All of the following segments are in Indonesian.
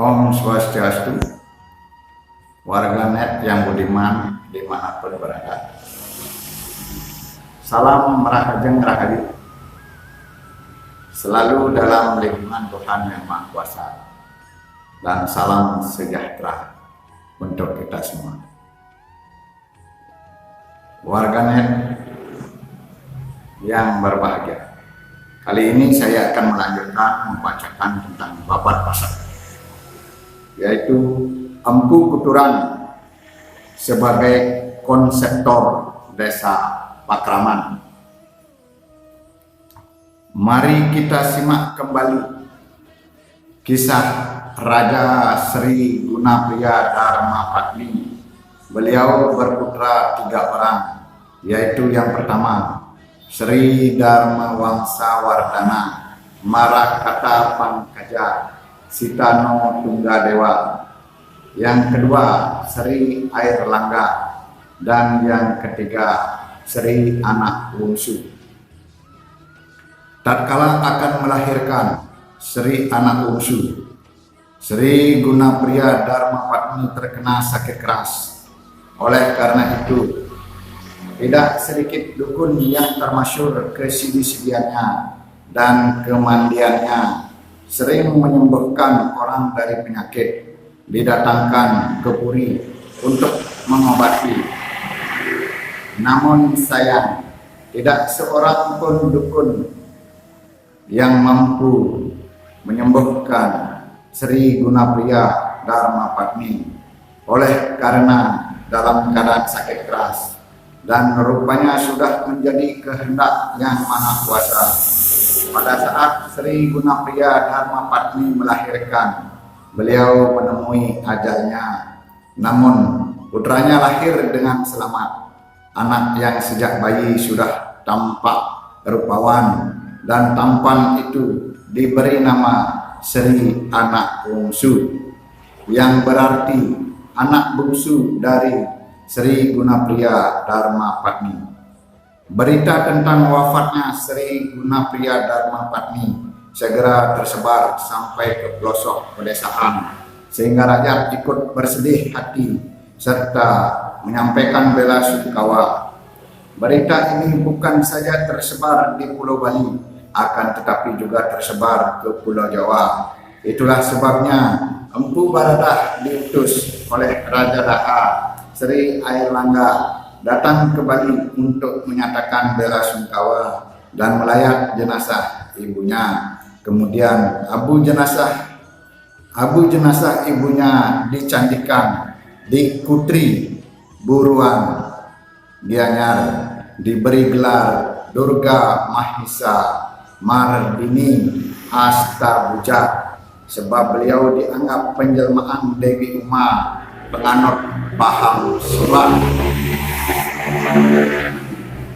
Om Swastiastu, warganet yang budiman dimanapun berada. Salam Rahajeng Rahayu, selalu dalam lindungan Tuhan Yang Maha Kuasa, dan salam sejahtera untuk kita semua. Warganet yang berbahagia, kali ini saya akan melanjutkan membacakan tentang babat pasar, yaitu Empu Kuturan sebagai konseptor desa Pakraman. Mari kita simak kembali kisah Raja Sri Gunapriya Dharmapatni. Beliau berputra 3 orang, yaitu yang pertama Sri Dharmawangsa Wardana Marakata Pankaja Sitano Tunggadewa, yang kedua Sri Airlangga, dan yang ketiga Sri Anak Bungsu. Tatkala akan melahirkan Sri Anak Bungsu, Sri Gunapriya Dharmapatni terkena sakit keras. Oleh karena itu, tidak sedikit dukun yang termasyhur kesidi-sidiannya dan kemandiannya sering menyembuhkan orang dari penyakit, didatangkan ke Puri untuk mengobati. Namun sayang, tidak seorang pun dukun yang mampu menyembuhkan Sri Gunapriya Dharmapatni. Oleh karena dalam keadaan sakit keras dan rupanya sudah menjadi kehendak Yang Maha Kuasa, pada saat Sri Gunapriya Dharmapatni melahirkan, beliau menemui ajalnya. Namun putranya lahir dengan selamat. Anak yang sejak bayi sudah tampak rupawan dan tampan itu diberi nama Sri Anak Bungsu, yang berarti anak bungsu dari Sri Gunapriya Dharmapatni. Berita tentang wafatnya Sri Gunapriya Dharmapatni segera tersebar sampai ke pelosok pedesaan, sehingga rakyat ikut bersedih hati serta menyampaikan bela sungkawa. Berita ini bukan saja tersebar di Pulau Bali, akan tetapi juga tersebar ke Pulau Jawa. Itulah sebabnya Empu Baradah diutus oleh Raja Daha Sri Airlangga datang ke Bali untuk menyatakan bela sungkawa dan melayat jenazah ibunya. Kemudian abu jenazah ibunya dicandikan di Kutri Buruan Gianyar, diberi gelar Durga Mahisa Mardini Astabuja, sebab beliau dianggap penjelmaan Dewi Uma, penganut paham Siwa.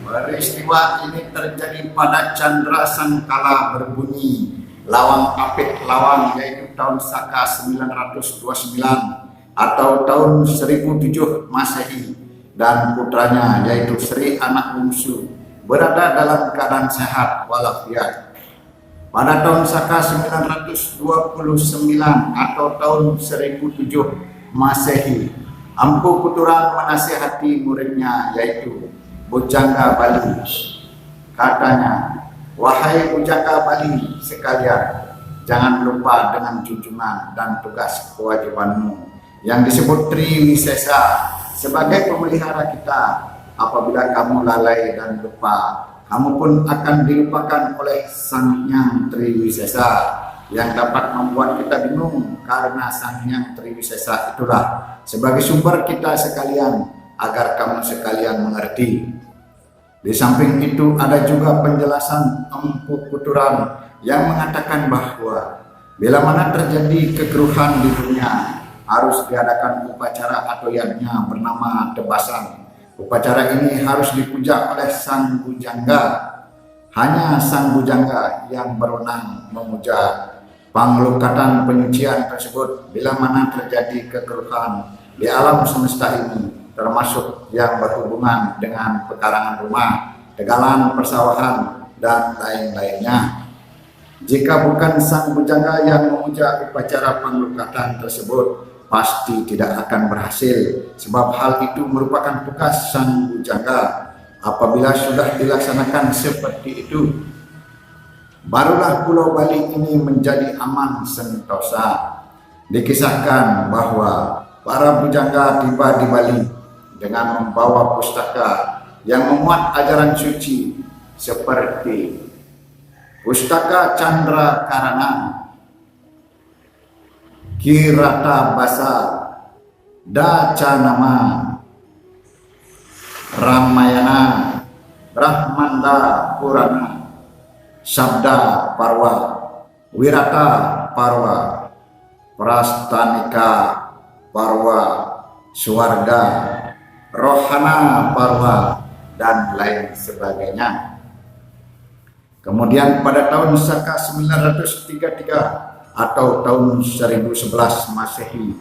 Peristiwa ini terjadi pada Chandra Sangkala berbunyi Lawang Apit Lawang, yaitu tahun Saka 929 atau tahun 1007 Masehi, dan putranya yaitu Sri anak bungsu berada dalam keadaan sehat walafiat. Pada tahun Saka 929 atau tahun 1007 Masehi, Empu Kuturan menasihati muridnya yaitu Bujangga Bali. Katanya, "Wahai Bujangga Bali sekalian, jangan lupa dengan junjungan dan tugas kewajibanmu yang disebut Triwisesa sebagai pemelihara kita. Apabila kamu lalai dan lupa, kamu pun akan dilupakan oleh Sang Hyang Triwisesa yang dapat membuat kita bingung, karena Sang Hyang Triwisesa itulah sebagai sumber kita sekalian, agar kamu sekalian mengerti." Di samping itu ada juga penjelasan Empu Kuturan yang mengatakan bahwa bila mana terjadi kekeruhan di dunia, harus diadakan upacara atau yagnya bernama tebasan. Upacara ini harus dipuja oleh Sang Bujangga. Hanya Sang Bujangga yang berwenang memuja panglukatan penyucian tersebut bila mana terjadi kekeruhan di alam semesta ini, termasuk yang berhubungan dengan pekarangan rumah, tegalan persawahan, dan lain-lainnya. Jika bukan Sang Bujangga yang memuja upacara panglukatan tersebut, pasti tidak akan berhasil, sebab hal itu merupakan tugas Sang Bujangga. Apabila sudah dilaksanakan seperti itu, barulah Pulau Bali ini menjadi aman sentosa. Dikisahkan bahwa para bujangga tiba di Bali dengan membawa pustaka yang memuat ajaran suci seperti Pustaka Chandra Karana, Kirata Basa, Dacanama, Ramayana, Brahmanda Purana, Sabda Parwa, Wirata Parwa, Prastanika Parwa, Suwarga, Rohana Parwa, dan lain sebagainya. Kemudian pada tahun Saka 933 atau tahun 1011 Masehi,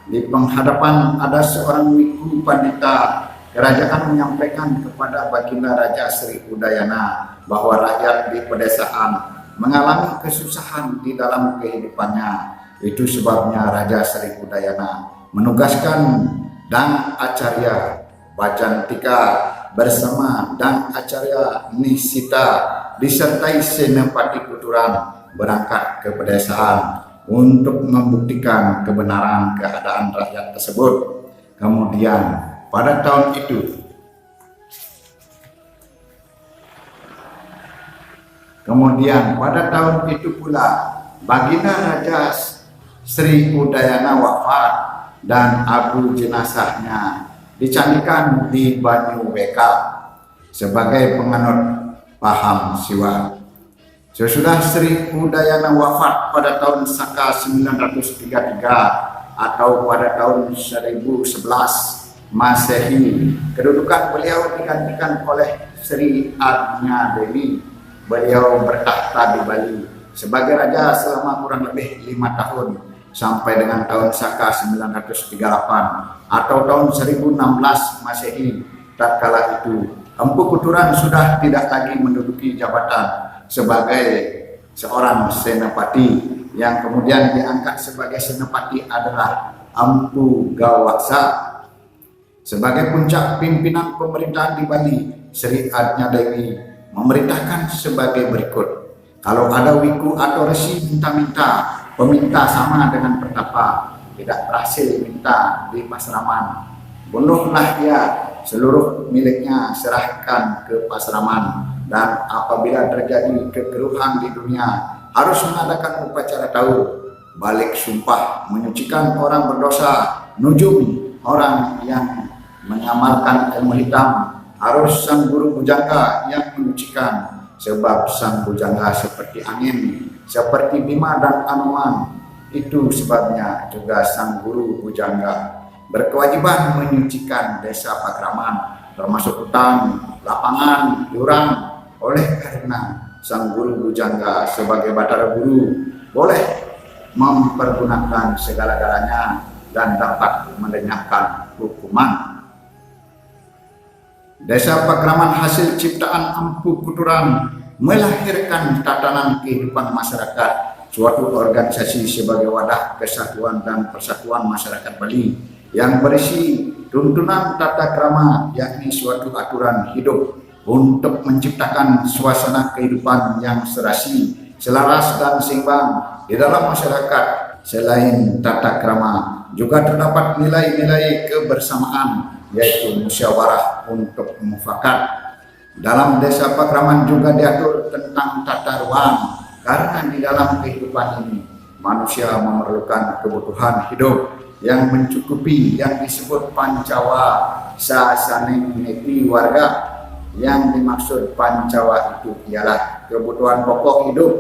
di penghadapan ada seorang wiku pandita kerajaan menyampaikan kepada Baginda Raja Sri Udayana bahwa rakyat di pedesaan mengalami kesusahan di dalam kehidupannya. Itu sebabnya Raja Sri Udayana menugaskan Dang Acarya Bajantika bersama Dang Acarya Nisita disertai Senapati Kuturan berangkat ke pedesaan untuk membuktikan kebenaran keadaan rakyat tersebut. Kemudian pada tahun itu pula Baginda Raja Sri Udayana wafat dan abu jenazahnya dicandikan di Banyu Beka sebagai penganut paham Siwa. Sesudah Sri Udayana wafat pada tahun Saka 933 atau pada tahun 1011 Masehi, kedudukan beliau digantikan oleh Sri Adnya Dewi. Beliau bertakhta di Bali sebagai raja selama kurang lebih 5 tahun sampai dengan tahun Saka 938 atau tahun 1016 Masehi. Tatkala itu Empu Kuturan sudah tidak lagi menduduki jabatan sebagai seorang senapati. Yang kemudian diangkat sebagai senapati adalah Empu Gawaksa. Sebagai puncak pimpinan pemerintahan di Bali, Sri Adnya Dewi memerintahkan sebagai berikut. Kalau ada wiku atau resi minta-minta, peminta sama dengan pertapa, tidak berhasil minta di Pasraman, bunuhlah dia, seluruh miliknya serahkan ke Pasraman. Dan apabila terjadi kekeruhan di dunia, harus mengadakan upacara taur, balik sumpah, menyucikan orang berdosa, nujum orang yang mengamalkan ilmu hitam, harus sang guru bujangga yang menyucikan, sebab sang bujangga seperti angin, seperti Bima dan Anoman. Itu sebabnya juga sang guru bujangga berkewajiban menyucikan desa Pakraman, termasuk hutan, lapangan, jurang. Oleh karena sang guru bujangga sebagai Batara Guru boleh mempergunakan segala-galanya dan dapat melenyapkan hukuman. Desa Pakraman hasil ciptaan Empu Kuturan melahirkan tatanan kehidupan masyarakat, suatu organisasi sebagai wadah kesatuan dan persatuan masyarakat Bali yang berisi tuntunan tata krama, yakni suatu aturan hidup untuk menciptakan suasana kehidupan yang serasi, selaras dan seimbang di dalam masyarakat. Selain tata krama, juga terdapat nilai-nilai kebersamaan, yaitu musyawarah untuk mufakat. Dalam desa Pakraman juga diatur tentang tata ruang, karena di dalam kehidupan ini manusia memerlukan kebutuhan hidup yang mencukupi, yang disebut pancawa sasaneng neti warga. Yang dimaksud pancawa itu ialah kebutuhan pokok hidup,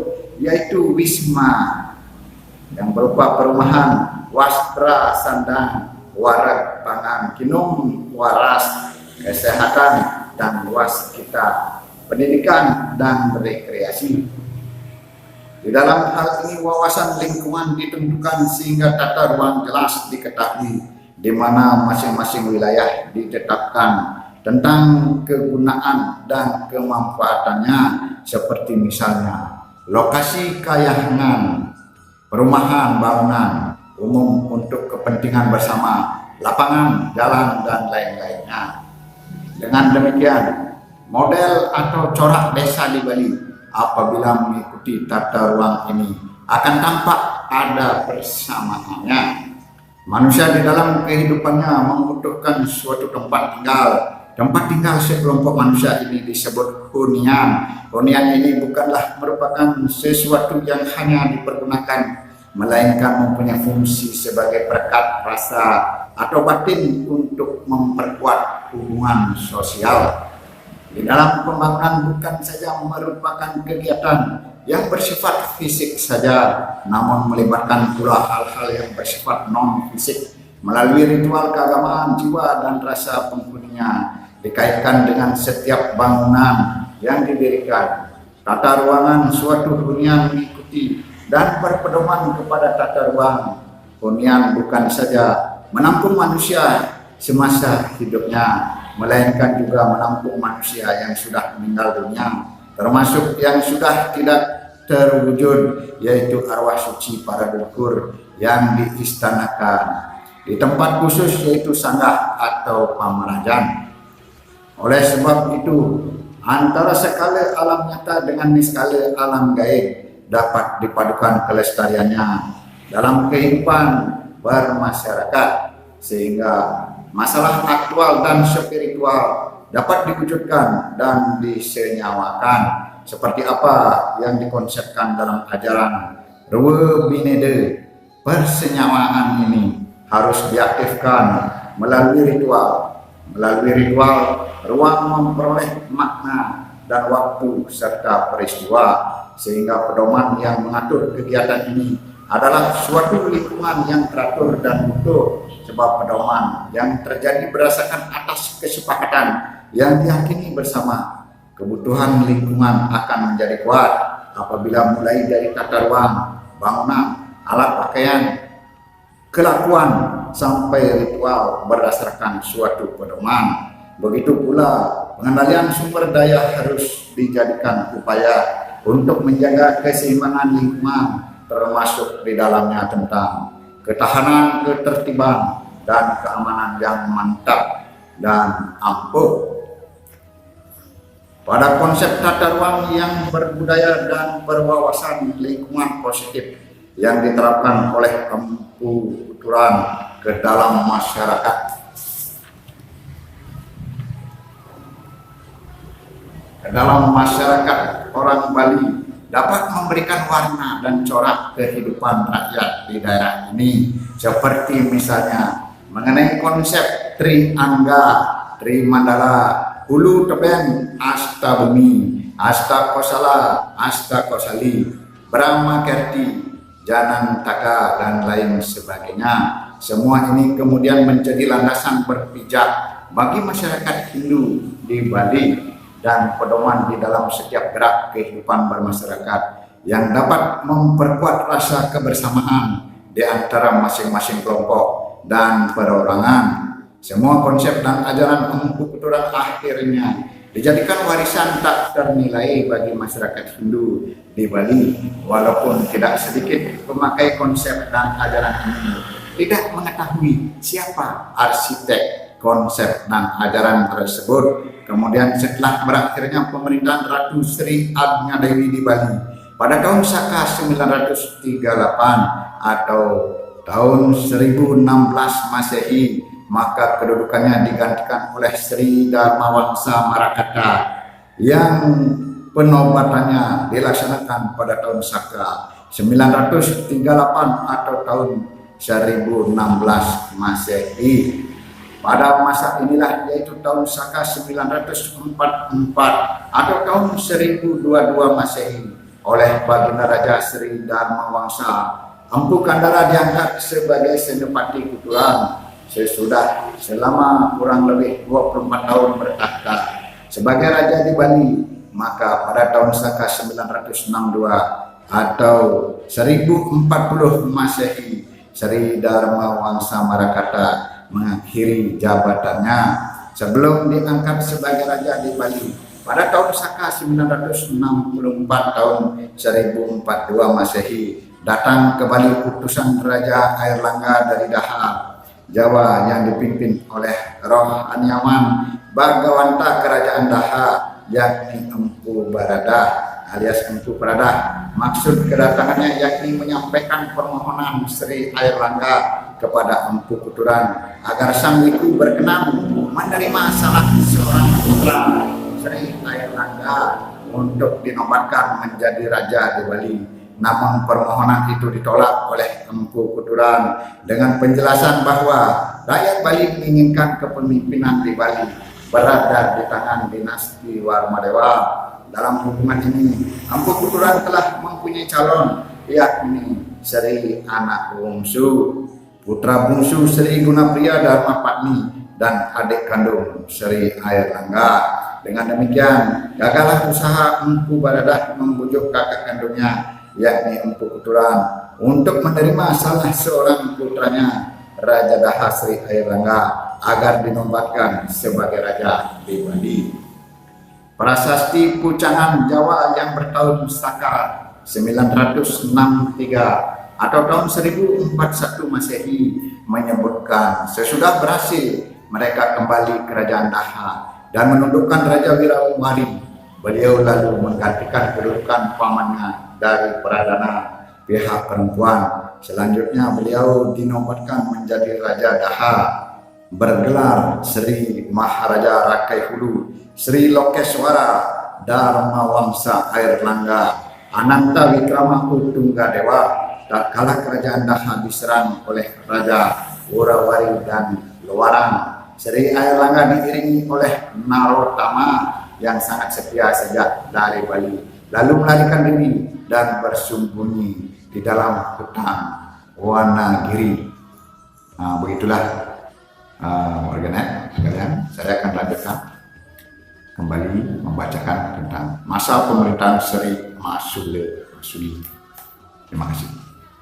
yaitu wisma yang berupa perumahan, wastra, sandang, warak, pangan, kinum, waras, kesehatan, dan waskita, pendidikan dan rekreasi. Di dalam hal ini wawasan lingkungan ditentukan sehingga tata ruang jelas diketahui, di mana masing-masing wilayah ditetapkan tentang kegunaan dan kemanfaatannya, seperti misalnya lokasi kayangan, perumahan, bangunan umum untuk kepentingan bersama, lapangan, jalan, dan lain-lainnya. Dengan demikian, model atau corak desa di Bali apabila mengikuti tata ruang ini akan tampak ada persamaannya. Manusia di dalam kehidupannya membutuhkan suatu tempat tinggal. Tempat tinggal sekelompok manusia ini disebut hunian. Hunian ini bukanlah merupakan sesuatu yang hanya dipergunakan, melainkan mempunyai fungsi sebagai perekat rasa atau batin untuk memperkuat hubungan sosial. Di dalam pembangunan bukan saja merupakan kegiatan yang bersifat fisik saja, namun melibatkan pula hal-hal yang bersifat non-fisik melalui ritual keagamaan jiwa dan rasa penghuninya, dikaitkan dengan setiap bangunan yang didirikan. Tata ruangan suatu hunian mengikuti dan berpedoman kepada tata ruang. Hunian bukan saja menampung manusia semasa hidupnya, melainkan juga menampung manusia yang sudah meninggal dunia, termasuk yang sudah tidak terwujud, yaitu arwah suci para leluhur yang diistanakan di tempat khusus, yaitu sanggah atau pamerajan. Oleh sebab itu, antara skala alam nyata dengan skala alam gaib dapat dipadukan kelestariannya dalam kehidupan bermasyarakat, sehingga masalah aktual dan spiritual dapat diwujudkan dan disenyawakan, seperti apa yang dikonsepkan dalam ajaran Rewe Binede. Persenyawaan ini harus diaktifkan melalui ritual. Melalui ritual, ruang memperoleh makna dan waktu serta peristiwa, sehingga pedoman yang mengatur kegiatan ini adalah suatu lingkungan yang teratur dan utuh, sebab pedoman yang terjadi berdasarkan atas kesepakatan yang diyakini bersama. Kebutuhan lingkungan akan menjadi kuat apabila mulai dari tata ruang, bangunan, alat pakaian, kelakuan, sampai ritual berdasarkan suatu pedoman. Begitu pula pengendalian sumber daya harus dijadikan upaya untuk menjaga keseimbangan lingkungan, termasuk di dalamnya tentang ketahanan, ketertiban, dan keamanan yang mantap dan ampuh. Pada konsep tata ruang yang berbudaya dan berwawasan lingkungan positif yang diterapkan oleh Empu Kuturan ke dalam masyarakat, orang Bali dapat memberikan warna dan corak kehidupan rakyat di daerah ini, seperti misalnya mengenai konsep Tri Angga, Tri Mandala, Hulu Tebeng, Asta Bumi, Asta Kosala, Asta Kosali, Brahma Kerti, Janan Taka, dan lain sebagainya. Semua ini kemudian menjadi landasan berpijak bagi masyarakat Hindu di Bali dan pedoman di dalam setiap gerak kehidupan bermasyarakat yang dapat memperkuat rasa kebersamaan di antara masing-masing kelompok dan perorangan. Semua konsep dan ajaran Empu Kuturan akhirnya dijadikan warisan tak ternilai bagi masyarakat Hindu di Bali, walaupun tidak sedikit pemakai konsep dan ajaran ini tidak mengetahui siapa arsitek konsep dan ajaran tersebut. Kemudian setelah berakhirnya pemerintahan Ratu Sri Agnya Dewi di Bali pada tahun Saka 938 atau tahun 1016 Masehi, maka kedudukannya digantikan oleh Sri Dharma Wangsa Marakata yang penobatannya dilaksanakan pada tahun Saka 938 atau tahun 1016 Masehi. Pada masa inilah, yaitu tahun Saka 944 atau tahun 1022 Masehi, oleh Baginda Raja Sri Dharma Wangsa, Empu Kandara diangkat sebagai Senopati Kuturan sesudah selama kurang lebih 24 tahun bertahta sebagai raja di Bali. Maka pada tahun Saka 962 atau 1040 Masehi, Sri Dharma Wangsa Marakata mengakhiri jabatannya sebelum diangkat sebagai raja di Bali. Pada tahun Saka 964 tahun 1042 Masehi, datang ke Bali utusan Raja Airlangga dari Daha, Jawa, yang dipimpin oleh Roh Anyaman Bagawanta Kerajaan Daha, yakni Empu Baradah alias Empu Baradah. Maksud kedatangannya yakni menyampaikan permohonan Sri Airlangga kepada Empu Kuturan agar sang wiku berkenan menerima salah seorang putra Sri Airlangga untuk dinobatkan menjadi raja di Bali. Namun permohonan itu ditolak oleh Empu Kuturan dengan penjelasan bahwa rakyat Bali menginginkan kepemimpinan di Bali berada di tangan dinasti Warmadewa. Dalam hubungan ini, Empu Kuturan telah mempunyai calon, yakni Sri Anak Bungsu, putra bungsu Sri Gunapriya Dharmapatni, dan adik kandung Sri Airlangga. Dengan demikian, gagallah usaha Empu Baradah membujuk kakak kandungnya, yakni Empu Kuturan, untuk menerima salah seorang putranya, Raja Daha Sri Airlangga, agar dinobatkan sebagai raja di Bali. Prasasti Pucangan Jawa yang bertahun Saka 963 atau tahun 1041 Masehi menyebutkan sesudah berhasil mereka kembali ke Kerajaan Daha dan menundukkan Raja Wirawali, beliau lalu menggantikan kedudukan pamannya dari Pradana pihak perempuan. Selanjutnya beliau dinobatkan menjadi Raja Daha, bergelar Sri Maharaja Rakai Hulu, Sri Lokeswara Dharma Wangsa Airlangga Ananta Wikrama Utunggadewa. Tak kala Kerajaan Daha diserang oleh Raja Wurawari dan Luarang, Sri Airlangga diiringi oleh Narotama yang sangat setia sejak dari Bali, lalu melarikan diri dan bersembunyi di dalam hutan Wanagiri. Nah, begitulah warganet sekalian, saya akan lanjutkan kembali membacakan tentang masa pemerintahan Sri Masuli. Terima kasih.